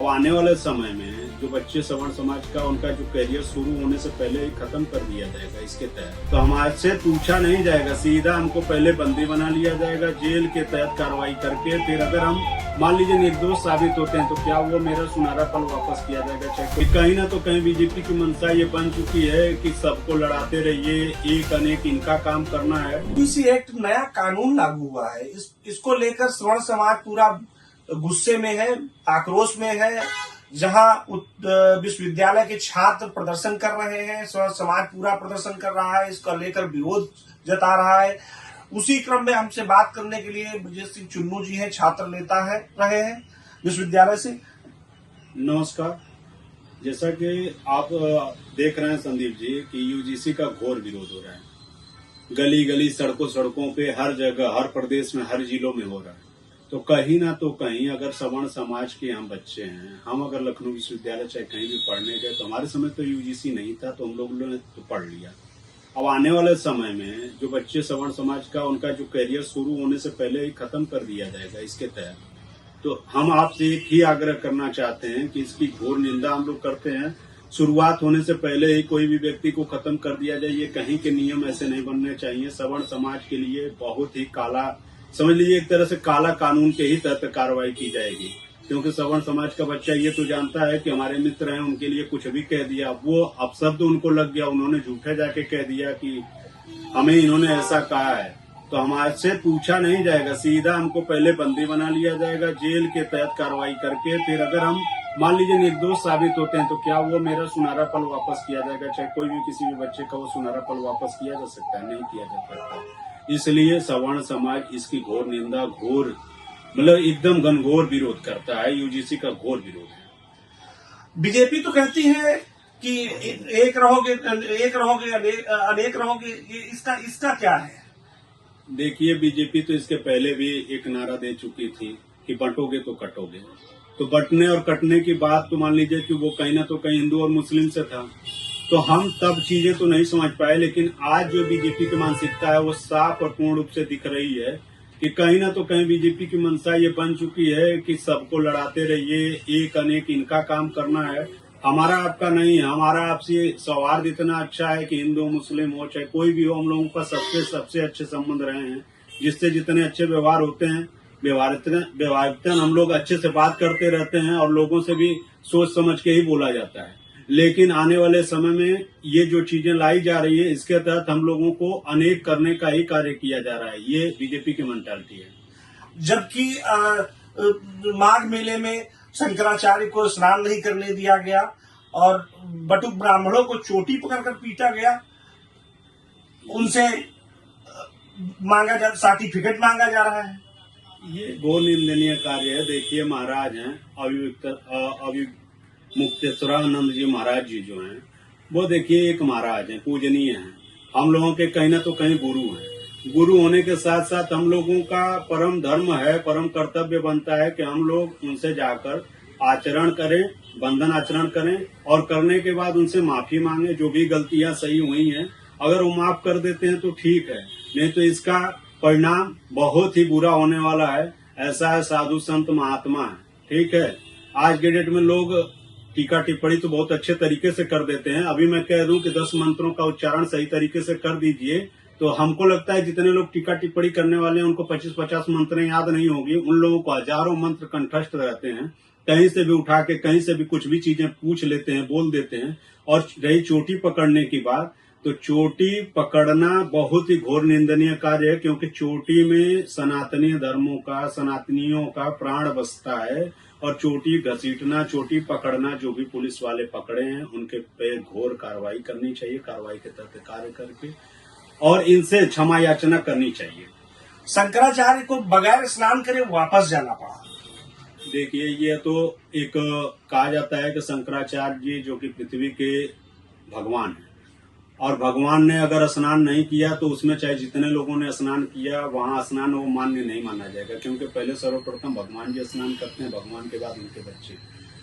आने वाले समय में जो बच्चे सवर्ण समाज का उनका जो करियर शुरू होने से पहले ही खत्म कर दिया जाएगा इसके तहत। तो हमारे से पूछा नहीं जाएगा, सीधा हमको पहले बंदी बना लिया जाएगा जेल के तहत कार्रवाई करके। फिर अगर हम मान लीजिए निर्दोष साबित होते हैं तो क्या वो मेरा सुनहरा पल वापस किया जाएगा? चाहे कहीं ना तो कहीं बीजेपी की मंशा ये बन चुकी है कि सबको लड़ाते रहिए, एक अनेक इनका काम करना है। ओबीसी एक्ट नया कानून लागू हुआ है, इसको लेकर सवर्ण समाज पूरा गुस्से में है, आक्रोश में है। जहां विश्वविद्यालय के छात्र प्रदर्शन कर रहे हैं, सवर्ण समाज पूरा प्रदर्शन कर रहा है, इसको लेकर विरोध जता रहा है। उसी क्रम में हमसे बात करने के लिए ब्रजेश सिंह चुन्नू जी हैं, छात्र नेता है रहे हैं विश्वविद्यालय से। नमस्कार। जैसा कि आप देख रहे हैं संदीप जी कि यूजीसी का घोर विरोध हो रहा है, गली गली सड़कों पे हर जगह, हर प्रदेश में, हर जिलों में हो रहा है। तो कहीं ना तो कहीं अगर सवर्ण समाज के हम बच्चे हैं, हम अगर लखनऊ विश्वविद्यालय चाहे कहीं भी पढ़ने गए तो हमारे समय तो यूजीसी नहीं था, तो हम लोगों ने तो पढ़ लिया। अब आने वाले समय में जो बच्चे सवर्ण समाज का उनका जो करियर शुरू होने से पहले ही खत्म कर दिया जाएगा इसके तहत। तो हम आपसे एक ही आग्रह करना चाहते हैं कि इसकी घोर निंदा हम लोग करते हैं। शुरुआत होने से पहले ही कोई भी व्यक्ति को खत्म कर दिया जाए, ये कहीं के नियम ऐसे नहीं बनने चाहिए। सवर्ण समाज के लिए बहुत ही काला, समझ लीजिए एक तरह से काला कानून के ही तहत कार्रवाई की जाएगी, क्योंकि सवर्ण समाज का बच्चा ये तो जानता है कि हमारे मित्र हैं, उनके लिए कुछ भी कह दिया, वो अपशब्द उनको लग गया, उन्होंने झूठे जाके कह दिया कि हमें इन्होंने ऐसा कहा है, तो हमारे से पूछा नहीं जाएगा, सीधा हमको पहले बंदी बना लिया जाएगा जेल के तहत कार्रवाई करके। फिर अगर हम मान लीजिए निर्दोष साबित होते हैं तो क्या वो मेरा सुनहरा पल वापस किया जाएगा? चाहे कोई भी किसी भी बच्चे का वो सुनहरा पल वापस किया जा सकता है? नहीं किया जा सकता। इसलिए सवर्ण समाज इसकी घोर निंदा, घोर मतलब एकदम घनघोर विरोध करता है। यूजीसी का घोर विरोध है। बीजेपी तो कहती है कि एक रहोगे अनेक रहोगे, इसका क्या है? देखिए, बीजेपी तो इसके पहले भी एक नारा दे चुकी थी कि बंटोगे तो कटोगे। तो बंटने और कटने की बात तो मान लीजिए कि वो कहीं ना तो कहीं हिंदू और मुस्लिम से था, तो हम तब चीजें तो नहीं समझ पाए। लेकिन आज जो बीजेपी की मानसिकता है वो साफ और पूर्ण रूप से दिख रही है कि कहीं ना तो कहीं बीजेपी की मंशा ये बन चुकी है कि सबको लड़ाते रहिए, एक अनेक इनका काम करना है, हमारा आपका नहीं है। हमारा आपसे सौहार्द इतना अच्छा है कि हिंदू मुस्लिम हो चाहे कोई भी हो, हम लोगों का सबसे अच्छे संबंध रहे हैं। जिससे जितने अच्छे व्यवहार होते हैं, व्यवहारिकता हम लोग अच्छे से बात करते रहते हैं और लोगों से भी सोच समझ के ही बोला जाता है। लेकिन आने वाले समय में ये जो चीजें लाई जा रही है, इसके तहत हम लोगों को अनेक करने का ही कार्य किया जा रहा है। ये बीजेपी की मेंटालिटी है। जबकि माघ मेले में शंकराचार्य को स्नान नहीं करने दिया गया और बटुक ब्राह्मणों को चोटी पकड़कर पीटा गया, उनसे सर्टिफिकेट मांगा जा रहा है। ये घोर निंदनीय कार्य है। देखिए, महाराज हैं मुक्तेश्वरानंद जी महाराज जी जो हैं, वो देखिए एक महाराज हैं, पूजनीय हैं, हम लोगों के कहीं ना तो कहीं गुरु हैं। गुरु होने के साथ साथ हम लोगों का परम धर्म है, परम कर्तव्य बनता है कि हम लोग उनसे जाकर आचरण करें, बंधन आचरण करें और करने के बाद उनसे माफी मांगे। जो भी गलतियां सही हुई हैं, अगर वो माफ कर देते हैं तो ठीक है, नहीं तो इसका परिणाम बहुत ही बुरा होने वाला है। ऐसा है, साधु संत महात्मा है, ठीक है। आज के डेट में लोग टीका टिप्पणी तो बहुत अच्छे तरीके से कर देते हैं। अभी मैं कह दूं कि 10 मंत्रों का उच्चारण सही तरीके से कर दीजिए, तो हमको लगता है जितने लोग टीका टिप्पणी करने वाले हैं उनको 25-50 मंत्र याद नहीं होगी। उन लोगों को हजारों मंत्र कंठस्थ रहते हैं, कहीं से भी उठा के कहीं से भी कुछ भी चीजें पूछ लेते हैं, बोल देते हैं। और रही चोटी पकड़ने की बात, तो चोटी पकड़ना बहुत ही घोर निंदनीय कार्य है, क्योंकि चोटी में सनातनी धर्मों का, सनातनियों का प्राण बसता है। और चोटी घसीटना, चोटी पकड़ना, जो भी पुलिस वाले पकड़े हैं उनके पे घोर कार्रवाई करनी चाहिए, कार्रवाई के तहत कार्य करके, और इनसे क्षमा याचना करनी चाहिए। शंकराचार्य को बगैर स्नान करे वापस जाना पड़ा। देखिए, ये तो एक कहा जाता है कि शंकराचार्य जी जो कि पृथ्वी के भगवान हैं, और भगवान ने अगर स्नान नहीं किया तो उसमें चाहे जितने लोगों ने स्नान किया, वहां स्नान वो मान्य नहीं माना जाएगा, क्योंकि पहले सर्वप्रथम भगवान जी स्नान करते हैं, भगवान के बाद उनके बच्चे।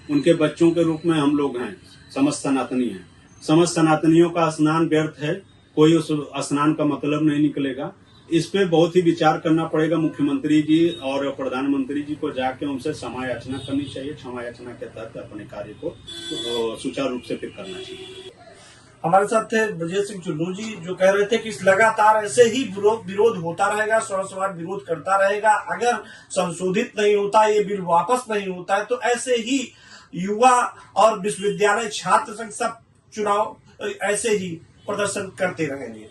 उनके बच्चों के रूप में हम लोग हैं, समस्त सनातनी हैं। समस्त सनातनियों का स्नान व्यर्थ है, कोई उस स्नान का मतलब नहीं निकलेगा। इस पे बहुत ही विचार करना पड़ेगा मुख्यमंत्री जी और प्रधानमंत्री जी को, जाके उनसे क्षमा याचना करनी चाहिए। क्षमा याचना के तहत अपने कार्य को सुचारू रूप से फिर करना चाहिए। हमारे साथ थे ब्रजेश सिंह चुन्नू जी, जो कह रहे थे कि इस लगातार ऐसे ही विरोध होता रहेगा, स्वर्ण समाज विरोध करता रहेगा। अगर संशोधित नहीं होता, ये बिल वापस नहीं होता है, तो ऐसे ही युवा और विश्वविद्यालय छात्र संघ सब चुनाव ऐसे ही प्रदर्शन करते रहेंगे।